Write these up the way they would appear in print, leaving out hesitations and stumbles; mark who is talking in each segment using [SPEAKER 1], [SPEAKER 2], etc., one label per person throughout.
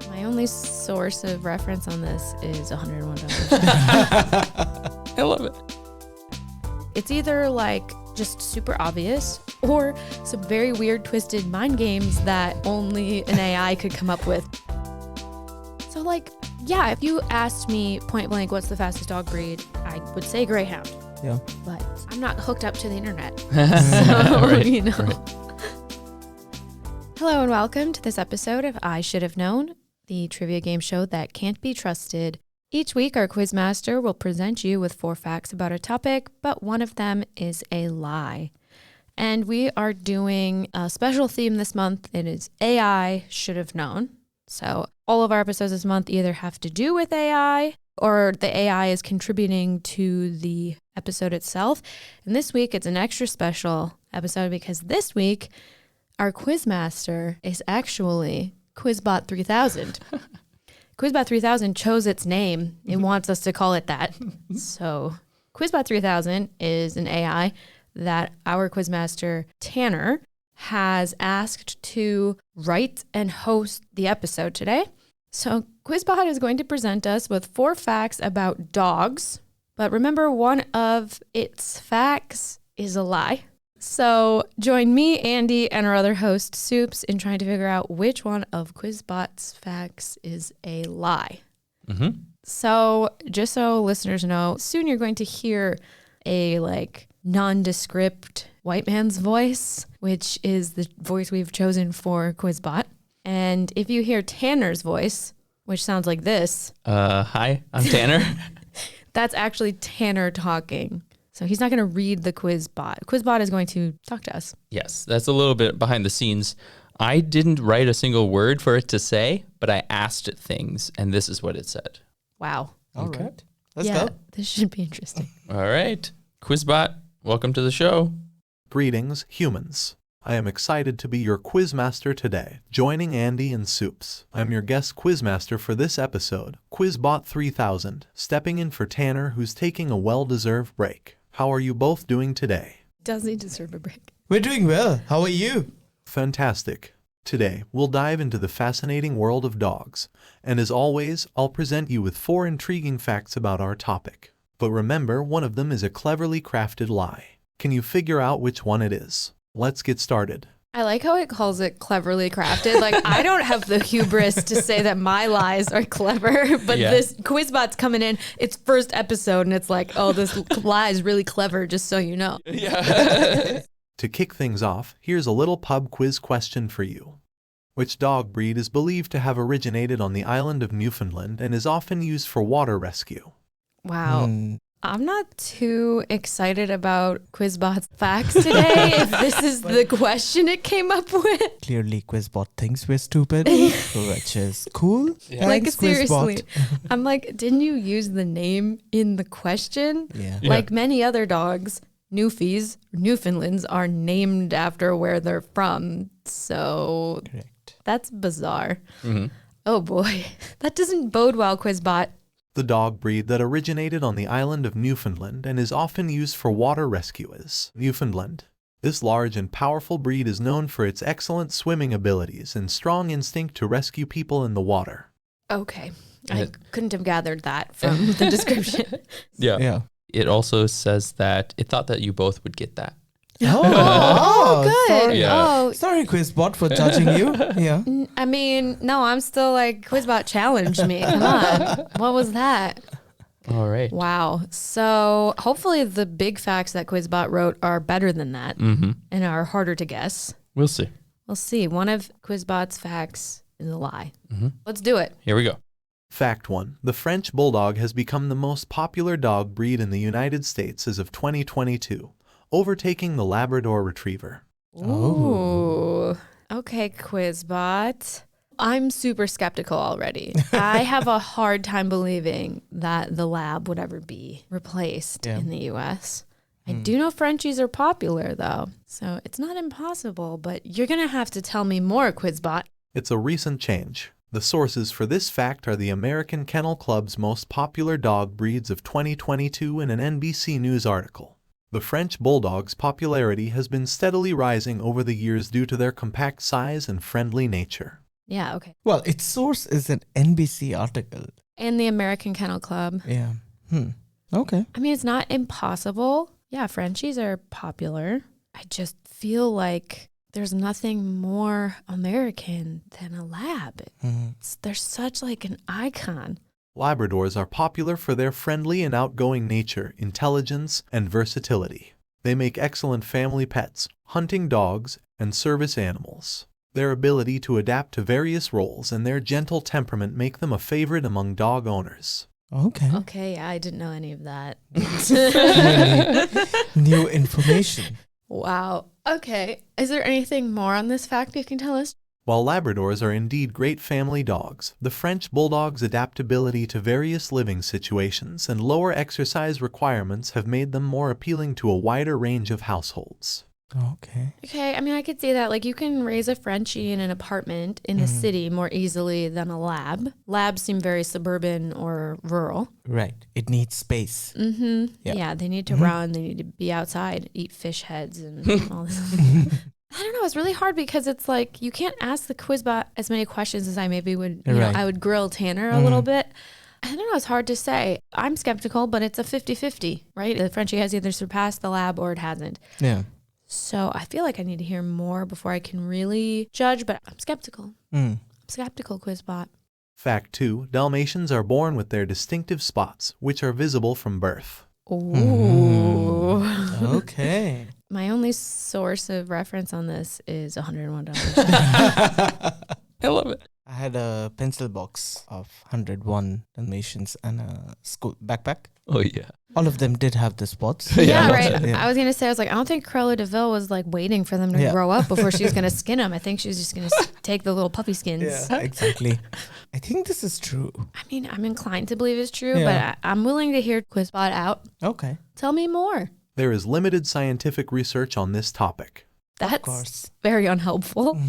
[SPEAKER 1] My only source of reference on this is 101 Dalmatians.
[SPEAKER 2] I love it.
[SPEAKER 1] It's either like just super obvious or some very weird twisted mind games that only an AI could come up with. So like, yeah, if you asked me point blank what's the fastest dog breed, I would say Greyhound.
[SPEAKER 3] Yeah.
[SPEAKER 1] But I'm not hooked up to the internet. So,
[SPEAKER 2] Right,
[SPEAKER 1] you know.
[SPEAKER 2] right.
[SPEAKER 1] Hello and welcome to this episode of I Should Have Known, the trivia game show that can't be trusted. Each week, our Quizmaster will present you with 4 facts about a topic, but one of them is a lie. And we are doing a special theme this month. It is AI Should Have Known. So all of our episodes this month either have to do with AI or the AI is contributing to the episode itself. And this week, it's an extra special episode because this week, our Quizmaster is actually QuizBot 3000. QuizBot 3000 chose its name. It wants us to call it that. So QuizBot 3000 is an AI that our Quizmaster, Tanner, has asked to write and host the episode today. So QuizBot is going to present us with 4 facts about dogs. But remember, one of its facts is a lie. So join me, Andi, and our other host, Sups, in trying to figure out which one of QuizBot's facts is a lie.
[SPEAKER 2] Mm-hmm.
[SPEAKER 1] So just so listeners know, soon you're going to hear a nondescript white man's voice, which is the voice we've chosen for QuizBot. And if you hear Tanner's voice, which sounds like this.
[SPEAKER 2] Hi, I'm Tanner.
[SPEAKER 1] That's actually Tanner talking. So he's not going to read the QuizBot. QuizBot is going to talk to us.
[SPEAKER 2] Yes, that's a little bit behind the scenes. I didn't write a single word for it to say, but I asked it things, and this is what it said.
[SPEAKER 1] Wow.
[SPEAKER 3] All
[SPEAKER 2] Okay.
[SPEAKER 3] right. Let's
[SPEAKER 1] Yeah,
[SPEAKER 3] go.
[SPEAKER 1] this should be interesting.
[SPEAKER 2] All right. QuizBot, welcome to the show.
[SPEAKER 4] Greetings, humans. I am excited to be your Quizmaster today, joining Andi and Sups. I'm your guest Quizmaster for this episode, QuizBot 3000, stepping in for Tanner, who's taking a well-deserved break. How are you both doing today?
[SPEAKER 1] Does he deserve a break?
[SPEAKER 3] We're doing well. How are you?
[SPEAKER 4] Fantastic. Today, we'll dive into the fascinating world of dogs, and as always, I'll present you with 4 intriguing facts about our topic. But remember, one of them is a cleverly crafted lie. Can you figure out which one it is? Let's get started.
[SPEAKER 1] I like how it calls it cleverly crafted. Like, I don't have the hubris to say that my lies are clever, but
[SPEAKER 2] Yeah.
[SPEAKER 1] this QuizBot's coming in, its first episode, and it's like, oh, this lie is really clever, just so you know.
[SPEAKER 2] Yeah.
[SPEAKER 4] To kick things off, here's a little pub quiz question for you. Which dog breed is believed to have originated on the island of Newfoundland and is often used for water rescue?
[SPEAKER 1] Wow. I'm not too excited about QuizBot's facts today if this is the question it came up with.
[SPEAKER 3] Clearly, QuizBot thinks we're stupid, which is cool.
[SPEAKER 2] Yeah.
[SPEAKER 1] Like,
[SPEAKER 3] Thanks,
[SPEAKER 1] seriously.
[SPEAKER 3] QuizBot.
[SPEAKER 1] I'm like, didn't you use the name in the question?
[SPEAKER 3] Yeah.
[SPEAKER 2] Yeah.
[SPEAKER 1] Like many other dogs, Newfoundlands are named after where they're from. So
[SPEAKER 3] Correct.
[SPEAKER 1] that's bizarre.
[SPEAKER 2] Mm-hmm.
[SPEAKER 1] Oh boy, that doesn't bode well, QuizBot.
[SPEAKER 4] The dog breed that originated on the island of Newfoundland and is often used for water rescue is Newfoundland. This large and powerful breed is known for its excellent swimming abilities and strong instinct to rescue people in the water.
[SPEAKER 1] Okay, I couldn't have gathered that from the description.
[SPEAKER 2] Yeah.
[SPEAKER 3] Yeah.
[SPEAKER 2] It also says that it thought that you both would get that.
[SPEAKER 1] Oh, good.
[SPEAKER 3] Sorry.
[SPEAKER 2] Yeah.
[SPEAKER 1] Oh,
[SPEAKER 3] Sorry, QuizBot, for judging you. Yeah.
[SPEAKER 1] I mean, no, I'm still like, QuizBot challenged me. Come on. What was that?
[SPEAKER 2] All right.
[SPEAKER 1] Wow. So hopefully the big facts that QuizBot wrote are better than that
[SPEAKER 2] Mm-hmm.
[SPEAKER 1] and are harder to guess.
[SPEAKER 2] We'll see.
[SPEAKER 1] We'll see. One of QuizBot's facts is a lie.
[SPEAKER 2] Mm-hmm.
[SPEAKER 1] Let's do it.
[SPEAKER 2] Here we go.
[SPEAKER 4] Fact 1. The French Bulldog has become the most popular dog breed in the United States as of 2022, overtaking the Labrador Retriever.
[SPEAKER 1] Ooh. Okay, QuizBot. I'm super skeptical already. I have a hard time believing that the lab would ever be replaced in the US. I do know Frenchies are popular though, so it's not impossible, but you're going to have to tell me more, QuizBot.
[SPEAKER 4] It's a recent change. The sources for this fact are the American Kennel Club's most popular dog breeds of 2022 in an NBC News article. The French Bulldog's popularity has been steadily rising over the years due to their compact size and friendly nature.
[SPEAKER 1] Yeah, okay.
[SPEAKER 3] Well, its source is an NBC article.
[SPEAKER 1] And the American Kennel Club.
[SPEAKER 3] Yeah. Okay.
[SPEAKER 1] I mean, it's not impossible. Yeah, Frenchies are popular. I just feel like there's nothing more American than a lab. They're such like an icon.
[SPEAKER 4] Labradors are popular for their friendly and outgoing nature, intelligence, and versatility. They make excellent family pets, hunting dogs, and service animals. Their ability to adapt to various roles and their gentle temperament make them a favorite among dog owners.
[SPEAKER 3] Okay.
[SPEAKER 1] Okay, yeah, I didn't know any of that.
[SPEAKER 3] New information.
[SPEAKER 1] Wow. Okay. Is there anything more on this fact you can tell us?
[SPEAKER 4] While Labradors are indeed great family dogs, the French Bulldog's adaptability to various living situations and lower exercise requirements have made them more appealing to a wider range of households.
[SPEAKER 3] Okay.
[SPEAKER 1] Okay, I mean, I could see that. Like, you can raise a Frenchie in an apartment in the city more easily than a lab. Labs seem very suburban or rural.
[SPEAKER 3] Right. It needs space.
[SPEAKER 1] Mm-hmm.
[SPEAKER 3] Yeah.
[SPEAKER 1] Yeah, they need to run. They need to be outside, eat fish heads and all this. I don't know. It's really hard because it's like you can't ask the QuizBot as many questions as I maybe would. You know,
[SPEAKER 3] Right.
[SPEAKER 1] I would grill Tanner a little bit. I don't know. It's hard to say. I'm skeptical, but it's a 50-50, right? The Frenchie has either surpassed the lab or it hasn't.
[SPEAKER 3] Yeah.
[SPEAKER 1] So I feel like I need to hear more before I can really judge, but I'm skeptical. I'm skeptical, QuizBot.
[SPEAKER 4] Fact 2. Dalmatians are born with their distinctive spots, which are visible from birth.
[SPEAKER 1] Ooh.
[SPEAKER 3] Okay.
[SPEAKER 1] My only source of reference on this is $101.
[SPEAKER 2] I love it.
[SPEAKER 3] I had a pencil box of 101 Dalmatians and a school backpack.
[SPEAKER 2] Oh, yeah.
[SPEAKER 3] All of them did have the spots.
[SPEAKER 1] Yeah,
[SPEAKER 2] Yeah.
[SPEAKER 1] right.
[SPEAKER 3] Yeah.
[SPEAKER 1] I was going to say, I was like, I don't think Cruella de Vil was like waiting for them to
[SPEAKER 3] Yeah.
[SPEAKER 1] grow up before she was going to skin them. I think she was just going to take the little puppy skins.
[SPEAKER 3] Yeah, exactly. I think this is true.
[SPEAKER 1] I mean, I'm inclined to believe it's true,
[SPEAKER 3] Yeah.
[SPEAKER 1] but I'm willing to hear QuizBot out.
[SPEAKER 3] Okay.
[SPEAKER 1] Tell me more.
[SPEAKER 4] There is limited scientific research on this topic.
[SPEAKER 1] That's
[SPEAKER 3] course.
[SPEAKER 1] very unhelpful.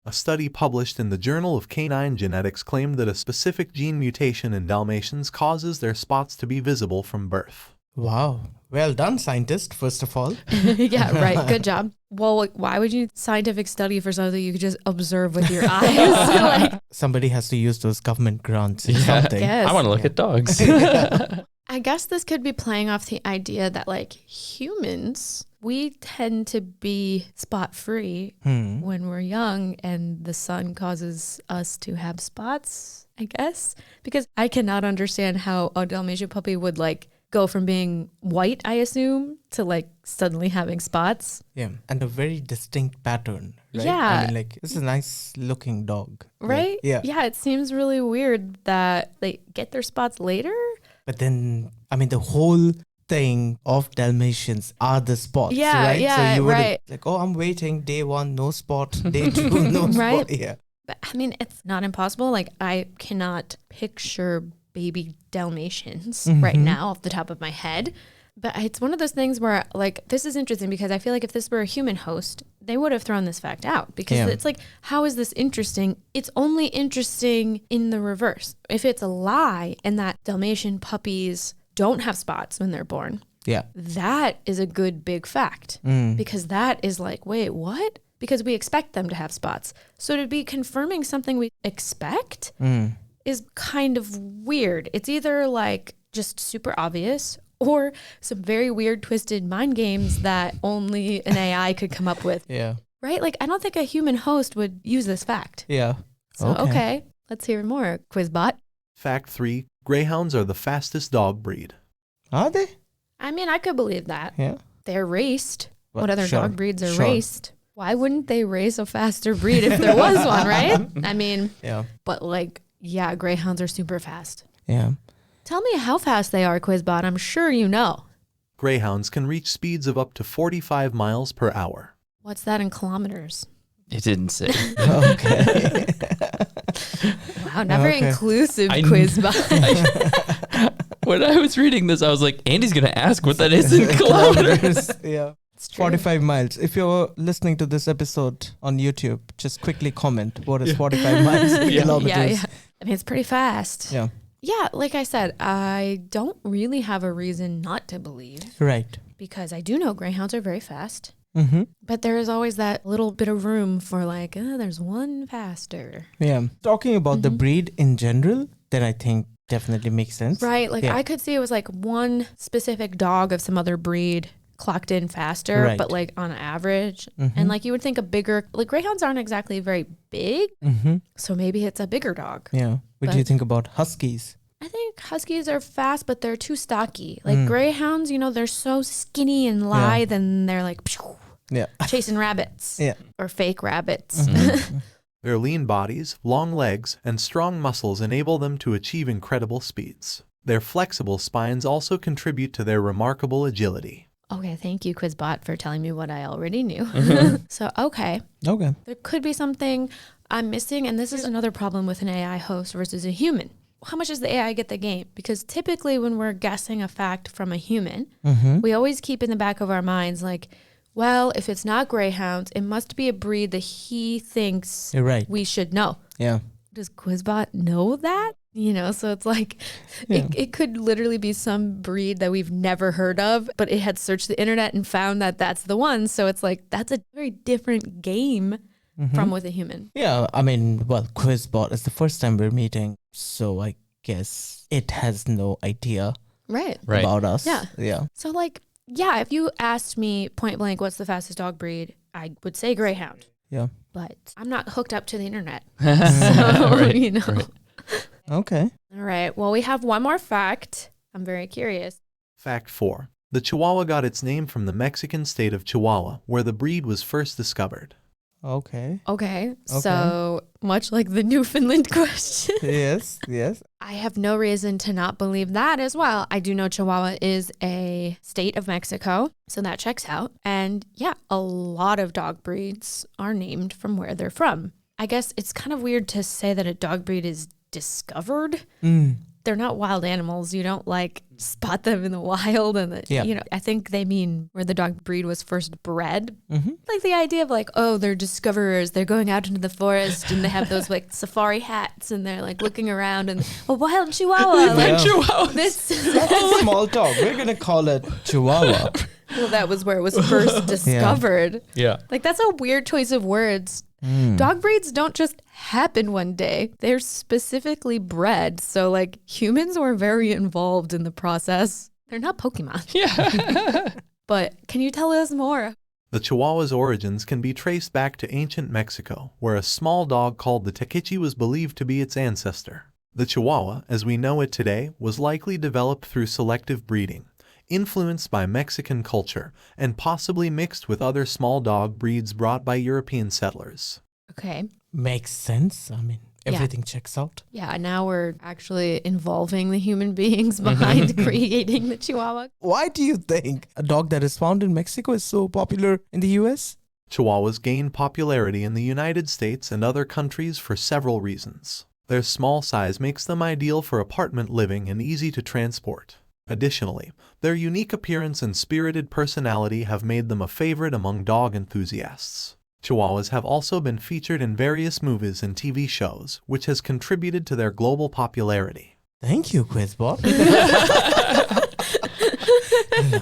[SPEAKER 4] A study published in the Journal of Canine Genetics claimed that a specific gene mutation in Dalmatians causes their spots to be visible from birth.
[SPEAKER 3] Wow. Well done, scientist, first of all.
[SPEAKER 1] Yeah, right. Good job. Well, why would you scientific study for something you could just observe with your eyes? Like,
[SPEAKER 3] Somebody has to use those government grants or
[SPEAKER 2] Yeah.
[SPEAKER 3] something.
[SPEAKER 1] Yes.
[SPEAKER 2] I want to look at dogs.
[SPEAKER 1] I guess this could be playing off the idea that like humans, we tend to be spot free when we're young and the sun causes us to have spots, I guess. Because I cannot understand how a Dalmatian puppy would like go from being white, I assume, to like suddenly having spots.
[SPEAKER 3] Yeah. And a very distinct pattern, right?
[SPEAKER 1] Yeah.
[SPEAKER 3] I mean, like, this is a nice looking dog.
[SPEAKER 1] Right?
[SPEAKER 3] Like, yeah.
[SPEAKER 1] Yeah, it seems really weird that they get their spots later.
[SPEAKER 3] But then, I mean, the whole thing of Dalmatians are the spots,
[SPEAKER 1] Yeah,
[SPEAKER 3] right?
[SPEAKER 1] yeah,
[SPEAKER 3] so you would
[SPEAKER 1] right.
[SPEAKER 3] like, oh, I'm waiting, day 1, no spot, day 2, no
[SPEAKER 1] Right.
[SPEAKER 3] spot. Yeah.
[SPEAKER 1] But I mean, it's not impossible. Like, I cannot picture baby Dalmatians right now off the top of my head. But it's one of those things where, like, this is interesting because I feel like if this were a human host, they would have thrown this fact out because
[SPEAKER 3] Yeah.
[SPEAKER 1] it's like, how is this interesting? It's only interesting in the reverse. If it's a lie and that Dalmatian puppies don't have spots when they're born,
[SPEAKER 3] Yeah.
[SPEAKER 1] that is a good big fact because that is like, wait, what? Because we expect them to have spots. So to be confirming something we expect is kind of weird. It's either like just super obvious or some very weird twisted mind games that only an AI could come up with,
[SPEAKER 3] Yeah.
[SPEAKER 1] right? Like I don't think a human host would use this fact.
[SPEAKER 3] Yeah.
[SPEAKER 1] So, okay, let's hear more, QuizBot.
[SPEAKER 4] Fact 3. Greyhounds are the fastest dog breed.
[SPEAKER 3] Are they?
[SPEAKER 1] I mean, I could believe that.
[SPEAKER 3] Yeah.
[SPEAKER 1] They're raced.
[SPEAKER 3] Well,
[SPEAKER 1] What other
[SPEAKER 3] sure,
[SPEAKER 1] dog breeds are
[SPEAKER 3] sure.
[SPEAKER 1] raced? Why wouldn't they raise a faster breed if there was one, right? I mean,
[SPEAKER 3] Yeah.
[SPEAKER 1] but like, yeah, greyhounds are super fast.
[SPEAKER 3] Yeah.
[SPEAKER 1] Tell me how fast they are, QuizBot. I'm sure you know.
[SPEAKER 4] Greyhounds can reach speeds of up to 45 miles per hour.
[SPEAKER 1] What's that in kilometers?
[SPEAKER 2] It didn't say.
[SPEAKER 3] Okay.
[SPEAKER 1] Wow, never
[SPEAKER 3] Okay.
[SPEAKER 1] inclusive,
[SPEAKER 2] I-
[SPEAKER 1] QuizBot.
[SPEAKER 2] When I was reading this, I was like, Andy's going to ask what that is in kilometers.
[SPEAKER 3] Yeah.
[SPEAKER 1] It's true.
[SPEAKER 3] 45 miles. If you're listening to this episode on YouTube, just quickly comment what is 45 miles in
[SPEAKER 2] Yeah.
[SPEAKER 3] kilometers.
[SPEAKER 1] Yeah, yeah. I mean, it's pretty fast.
[SPEAKER 3] Yeah.
[SPEAKER 1] Yeah, like I said, I don't really have a reason not to believe
[SPEAKER 3] Right.
[SPEAKER 1] because I do know greyhounds are very fast.
[SPEAKER 3] Mm-hmm.
[SPEAKER 1] But there is always that little bit of room for like, there's one faster.
[SPEAKER 3] Yeah. Talking about the
[SPEAKER 1] Mhm.
[SPEAKER 3] breed in general, then I think definitely makes sense.
[SPEAKER 1] Right. Like
[SPEAKER 3] Yeah.
[SPEAKER 1] I could see it was like one specific dog of some other breed clocked in faster,
[SPEAKER 3] Right.
[SPEAKER 1] but like on average.
[SPEAKER 3] Mhm.
[SPEAKER 1] And like you would think a bigger, like greyhounds aren't exactly very big.
[SPEAKER 3] Mm-hmm.
[SPEAKER 1] So maybe it's a bigger dog.
[SPEAKER 3] Yeah. What do you
[SPEAKER 1] But-
[SPEAKER 3] think about huskies?
[SPEAKER 1] I think huskies are fast, but they're too stocky. Like greyhounds, they're so skinny and lithe and they're like
[SPEAKER 3] Yeah.
[SPEAKER 1] chasing rabbits
[SPEAKER 3] Yeah.
[SPEAKER 1] or fake rabbits.
[SPEAKER 4] Their lean bodies, long legs, and strong muscles enable them to achieve incredible speeds. Their flexible spines also contribute to their remarkable agility.
[SPEAKER 1] Okay, thank you, QuizBot, for telling me what I already knew. So, okay,
[SPEAKER 3] Okay.
[SPEAKER 1] there could be something I'm missing, and this is another problem with an AI host versus a human. How much does the AI get the game? Because typically when we're guessing a fact from a human,
[SPEAKER 3] Mm-hmm.
[SPEAKER 1] we always keep in the back of our minds like, well, if it's not greyhounds, it must be a breed that he thinks
[SPEAKER 3] You're right.
[SPEAKER 1] we should know.
[SPEAKER 3] Yeah.
[SPEAKER 1] Does QuizBot know that? So it's like,
[SPEAKER 3] Yeah.
[SPEAKER 1] it could literally be some breed that we've never heard of, but it had searched the internet and found that that's the one. So it's like, that's a very different game from with a human.
[SPEAKER 3] Yeah. I mean, well, QuizBot is the first time we're meeting, so I guess it has no idea
[SPEAKER 1] Right.
[SPEAKER 2] Right.
[SPEAKER 3] about us.
[SPEAKER 1] Yeah.
[SPEAKER 3] Yeah.
[SPEAKER 1] So like, yeah, if you asked me point blank, what's the fastest dog breed? I would say greyhound,
[SPEAKER 3] Yeah.
[SPEAKER 1] but I'm not hooked up to the internet. So,
[SPEAKER 2] Right, right.
[SPEAKER 3] Okay.
[SPEAKER 1] All right. Well, we have one more fact. I'm very curious.
[SPEAKER 4] Fact 4. The Chihuahua got its name from the Mexican state of Chihuahua, where the breed was first discovered.
[SPEAKER 3] Okay.
[SPEAKER 1] Okay. So much like the Newfoundland question.
[SPEAKER 3] Yes. Yes.
[SPEAKER 1] I have no reason to not believe that as well. I do know Chihuahua is a state of Mexico, so that checks out. And yeah, a lot of dog breeds are named from where they're from. I guess it's kind of weird to say that a dog breed is discovered. They're not wild animals. You don't like spot them in the wild. And,
[SPEAKER 3] Yeah.
[SPEAKER 1] I think they mean where the dog breed was first bred.
[SPEAKER 3] Mm-hmm.
[SPEAKER 1] Like the idea of like, oh, they're discoverers. They're going out into the forest and they have those like safari hats and they're like looking around and a wild Chihuahua. Like,
[SPEAKER 3] Yeah.
[SPEAKER 1] this,
[SPEAKER 3] That's a small dog. We're gonna call it Chihuahua.
[SPEAKER 1] well, that was where it was first discovered.
[SPEAKER 2] Yeah.
[SPEAKER 1] Like that's a weird choice of words. Dog breeds don't just happen one day. They're specifically bred. So like humans were very involved in the process. They're not Pokemon.
[SPEAKER 2] Yeah.
[SPEAKER 1] But can you tell us more?
[SPEAKER 4] The Chihuahua's origins can be traced back to ancient Mexico, where a small dog called the Tequichi was believed to be its ancestor. The Chihuahua, as we know it today, was likely developed through selective breeding, influenced by Mexican culture, and possibly mixed with other small dog breeds brought by European settlers.
[SPEAKER 1] Okay.
[SPEAKER 3] Makes sense. I mean,
[SPEAKER 1] Yeah.
[SPEAKER 3] everything checks out.
[SPEAKER 1] Yeah, now we're actually involving the human beings behind creating the Chihuahua.
[SPEAKER 3] Why do you think a dog that is found in Mexico is so popular in the US?
[SPEAKER 4] Chihuahuas gained popularity in the United States and other countries for several reasons. Their small size makes them ideal for apartment living and easy to transport. Additionally, their unique appearance and spirited personality have made them a favorite among dog enthusiasts. Chihuahuas have also been featured in various movies and TV shows, which has contributed to their global popularity.
[SPEAKER 3] Thank you, QuizBot.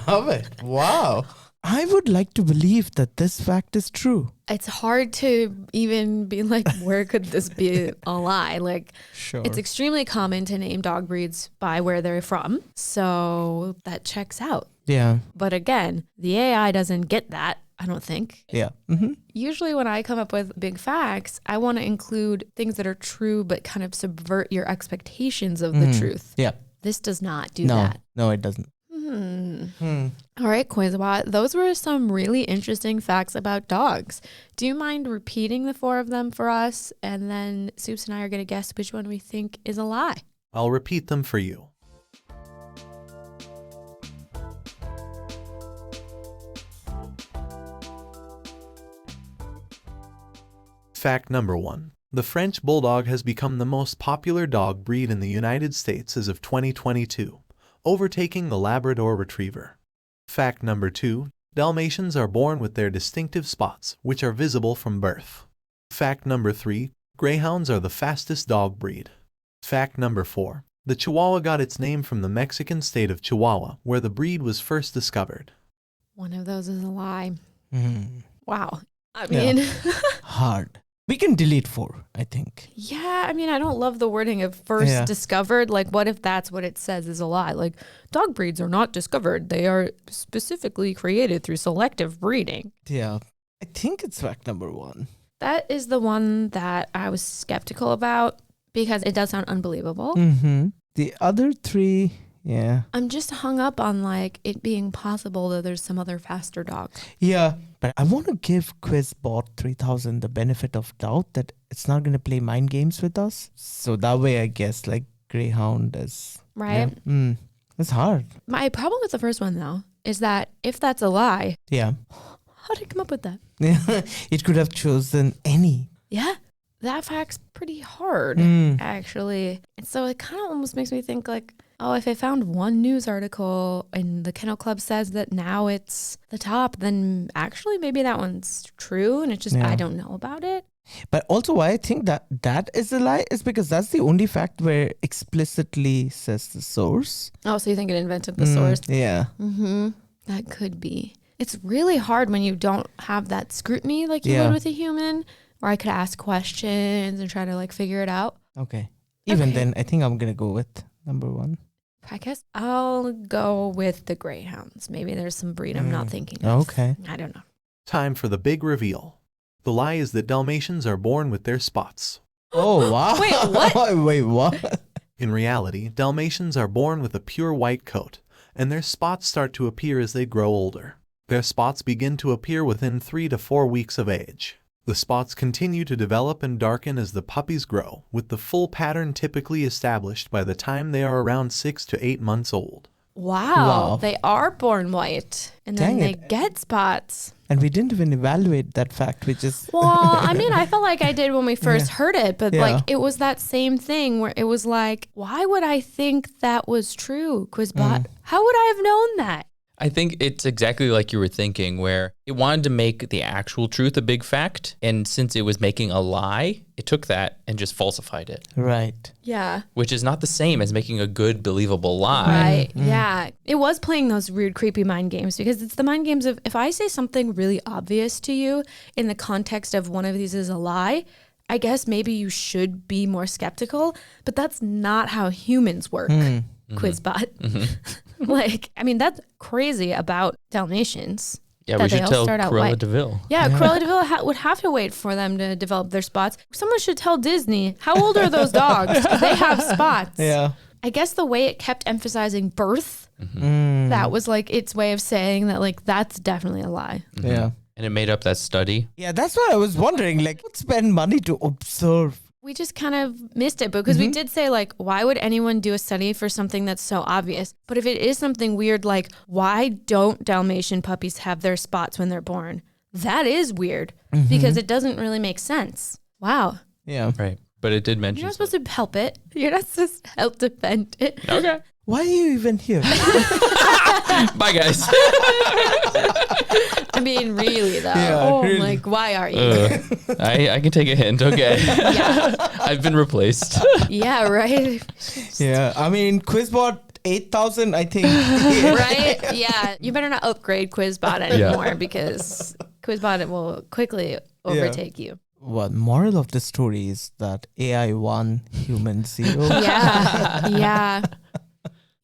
[SPEAKER 3] Love it. Wow. I would like to believe that this fact is true.
[SPEAKER 1] It's hard to even be like, where could this be a lie? Like,
[SPEAKER 3] Sure.
[SPEAKER 1] it's extremely common to name dog breeds by where they're from. So that checks out.
[SPEAKER 3] Yeah.
[SPEAKER 1] But again, the AI doesn't get that, I don't think.
[SPEAKER 3] Yeah. Mm-hmm.
[SPEAKER 1] Usually when I come up with big facts, I want to include things that are true, but kind of subvert your expectations of the truth.
[SPEAKER 3] Yeah.
[SPEAKER 1] This does not do
[SPEAKER 3] No.
[SPEAKER 1] that.
[SPEAKER 3] No, it doesn't.
[SPEAKER 1] All right, QuizBot, those were some really interesting facts about dogs. Do you mind repeating the 4 of them for us? And then Soups and I are going to guess which one we think is a lie.
[SPEAKER 4] I'll repeat them for you. Fact number 1. The French Bulldog has become the most popular dog breed in the United States as of 2022, overtaking the Labrador Retriever. Fact number 2. Dalmatians are born with their distinctive spots, which are visible from birth. Fact number 3. Greyhounds are the fastest dog breed. Fact number 4. The Chihuahua got its name from the Mexican state of Chihuahua, where the breed was first discovered.
[SPEAKER 1] One of those is a lie. Wow. I
[SPEAKER 3] Yeah.
[SPEAKER 1] mean,
[SPEAKER 3] Hard. We can delete 4, I think.
[SPEAKER 1] yeah, I mean, I don't love the wording of first
[SPEAKER 3] Yeah.
[SPEAKER 1] discovered. Like, what if that's what it says is a lie? Like, dog breeds are not discovered. They are specifically created through selective breeding.
[SPEAKER 3] Yeah. I think it's fact number 1.
[SPEAKER 1] That is the one that I was skeptical about because it does sound unbelievable.
[SPEAKER 3] The other 3, yeah.
[SPEAKER 1] I'm just hung up on like it being possible that there's some other faster dogs.
[SPEAKER 3] Yeah. But I want to give QuizBot 3000 the benefit of doubt that it's not going to play mind games with us. So that way, I guess, like Greyhound is...
[SPEAKER 1] Right?
[SPEAKER 3] Yeah. It's hard.
[SPEAKER 1] My problem with the first one, though, is that if that's a lie,
[SPEAKER 3] Yeah.
[SPEAKER 1] how did it come up with that?
[SPEAKER 3] Yeah. It could have chosen any.
[SPEAKER 1] Yeah, that fact's pretty hard, actually. And so it kind of almost makes me think like, oh, if I found one news article and the Kennel Club says that now it's the top, then actually maybe that one's true. And it's just,
[SPEAKER 3] Yeah.
[SPEAKER 1] I don't know about it.
[SPEAKER 3] But also why I think that is a lie is because that's the only fact where explicitly says the source.
[SPEAKER 1] Oh, so you think it invented the source?
[SPEAKER 3] Yeah.
[SPEAKER 1] That could be. It's really hard when you don't have that scrutiny like you
[SPEAKER 3] Yeah.
[SPEAKER 1] would with a human, where I could ask questions and try to like figure it out.
[SPEAKER 3] Okay. Even
[SPEAKER 1] Okay.
[SPEAKER 3] then, I think I'm going to go with number 1.
[SPEAKER 1] I guess I'll go with the Greyhounds. Maybe there's some breed I'm not thinking of.
[SPEAKER 3] Okay.
[SPEAKER 1] I don't know.
[SPEAKER 4] Time for the big reveal. The lie is that Dalmatians are born with their spots.
[SPEAKER 3] Oh, wow.
[SPEAKER 1] Wait, what?
[SPEAKER 3] Wait, what?
[SPEAKER 4] In reality, Dalmatians are born with a pure white coat, and their spots start to appear as they grow older. Their spots begin to appear within 3 to 4 weeks of age. The spots continue to develop and darken as the puppies grow, with the full pattern typically established by the time they are around 6 to 8 months old.
[SPEAKER 1] Wow. They are born white and then
[SPEAKER 3] Dang
[SPEAKER 1] they
[SPEAKER 3] it.
[SPEAKER 1] get spots.
[SPEAKER 3] And we didn't even evaluate that fact. We just...
[SPEAKER 1] Well, I mean, I felt like I did when we first heard it, but
[SPEAKER 3] Yeah.
[SPEAKER 1] like it was that same thing where it was like, why would I think that was true, QuizBot? How would I have known that?
[SPEAKER 2] I think it's exactly like you were thinking, where it wanted to make the actual truth a big fact. And since it was making a lie, it took that and just falsified it,
[SPEAKER 3] Right.
[SPEAKER 1] Yeah.
[SPEAKER 2] which is not the same as making a good, believable lie.
[SPEAKER 1] Right. Yeah. It was playing those weird, creepy mind games because it's the mind games of if I say something really obvious to you in the context of one of these is a lie, I guess maybe you should be more skeptical, but that's not how humans work, QuizBot. Like, I mean, that's crazy about Dalmatians.
[SPEAKER 2] Yeah,
[SPEAKER 1] that
[SPEAKER 2] we
[SPEAKER 1] they
[SPEAKER 2] should
[SPEAKER 1] all
[SPEAKER 2] tell
[SPEAKER 1] start out
[SPEAKER 2] Cruella
[SPEAKER 1] white.
[SPEAKER 2] DeVille.
[SPEAKER 1] Yeah, Cruella DeVille would have to wait for them to develop their spots. Someone should tell Disney, how old are those dogs? 'Cause they have spots.
[SPEAKER 3] Yeah.
[SPEAKER 1] I guess the way it kept emphasizing birth, that was like its way of saying that like that's definitely a lie.
[SPEAKER 3] Yeah.
[SPEAKER 2] And it made up that study.
[SPEAKER 3] Yeah, that's what I was wondering. Like, would spend money to observe?
[SPEAKER 1] We just kind of missed it because we did say like, why would anyone do a study for something that's so obvious? But if it is something weird, like why don't Dalmatian puppies have their spots when they're born? That is weird because it doesn't really make sense. Wow.
[SPEAKER 3] Yeah.
[SPEAKER 2] Right. But it did mention.
[SPEAKER 1] You're not supposed to help it. You're not supposed to help defend it.
[SPEAKER 2] Okay.
[SPEAKER 3] Why are you even here?
[SPEAKER 2] Bye, guys.
[SPEAKER 1] I mean, really though.
[SPEAKER 3] Yeah, really.
[SPEAKER 1] Like, why are you here?
[SPEAKER 2] I can take a hint. Okay.
[SPEAKER 1] Yeah.
[SPEAKER 2] I've been replaced.
[SPEAKER 1] Yeah, right.
[SPEAKER 3] Yeah. I mean, QuizBot 8,000, I think.
[SPEAKER 1] Right? Yeah. You better not upgrade QuizBot anymore because QuizBot will quickly overtake you.
[SPEAKER 3] Well, moral of the story is that AI 1, human 0.
[SPEAKER 1] Yeah. Yeah.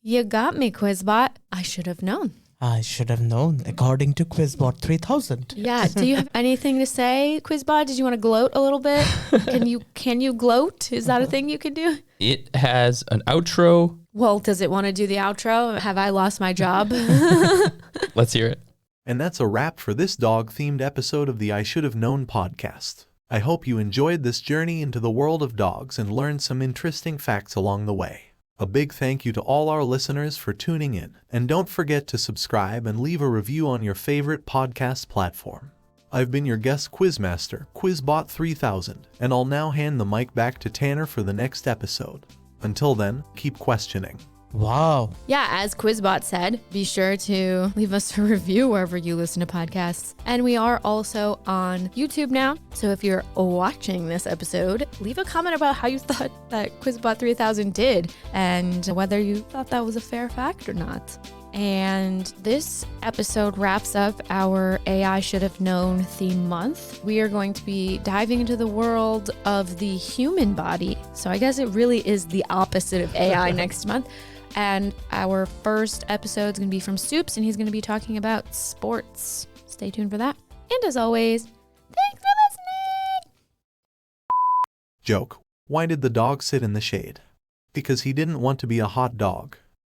[SPEAKER 1] You got me, QuizBot. I should have known.
[SPEAKER 3] I should have known, according to QuizBot 3000.
[SPEAKER 1] Yeah. Do you have anything to say, QuizBot? Did you want to gloat a little bit? Can you gloat? Is that a thing you can do?
[SPEAKER 2] It has an outro.
[SPEAKER 1] Well, does it want to do the outro? Have I lost my job?
[SPEAKER 2] Let's hear it.
[SPEAKER 4] And that's a wrap for this dog-themed episode of the I Should Have Known podcast. I hope you enjoyed this journey into the world of dogs and learned some interesting facts along the way. A big thank you to all our listeners for tuning in, and don't forget to subscribe and leave a review on your favorite podcast platform. I've been your guest Quizmaster, QuizBot 3000, and I'll now hand the mic back to Tanner for the next episode. Until then, keep questioning.
[SPEAKER 3] Wow.
[SPEAKER 1] Yeah, as QuizBot said, be sure to leave us a review wherever you listen to podcasts. And we are also on YouTube now. So if you're watching this episode, leave a comment about how you thought that QuizBot 3000 did and whether you thought that was a fair fact or not. And this episode wraps up our AI Should Have Known theme month. We are going to be diving into the world of the human body. So I guess it really is the opposite of AI next month. And our first episode is going to be from Sups, and he's going to be talking about sports. Stay tuned for that. And as always, thanks for listening.
[SPEAKER 4] Joke. Why did the dog sit in the shade? Because he didn't want to be a hot dog.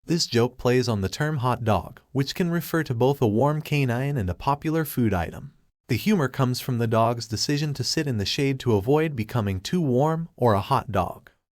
[SPEAKER 4] This joke plays on the term hot dog, which can refer to both a warm canine and a popular food item. The humor comes from the dog's decision to sit in the shade to avoid becoming too warm or a hot dog.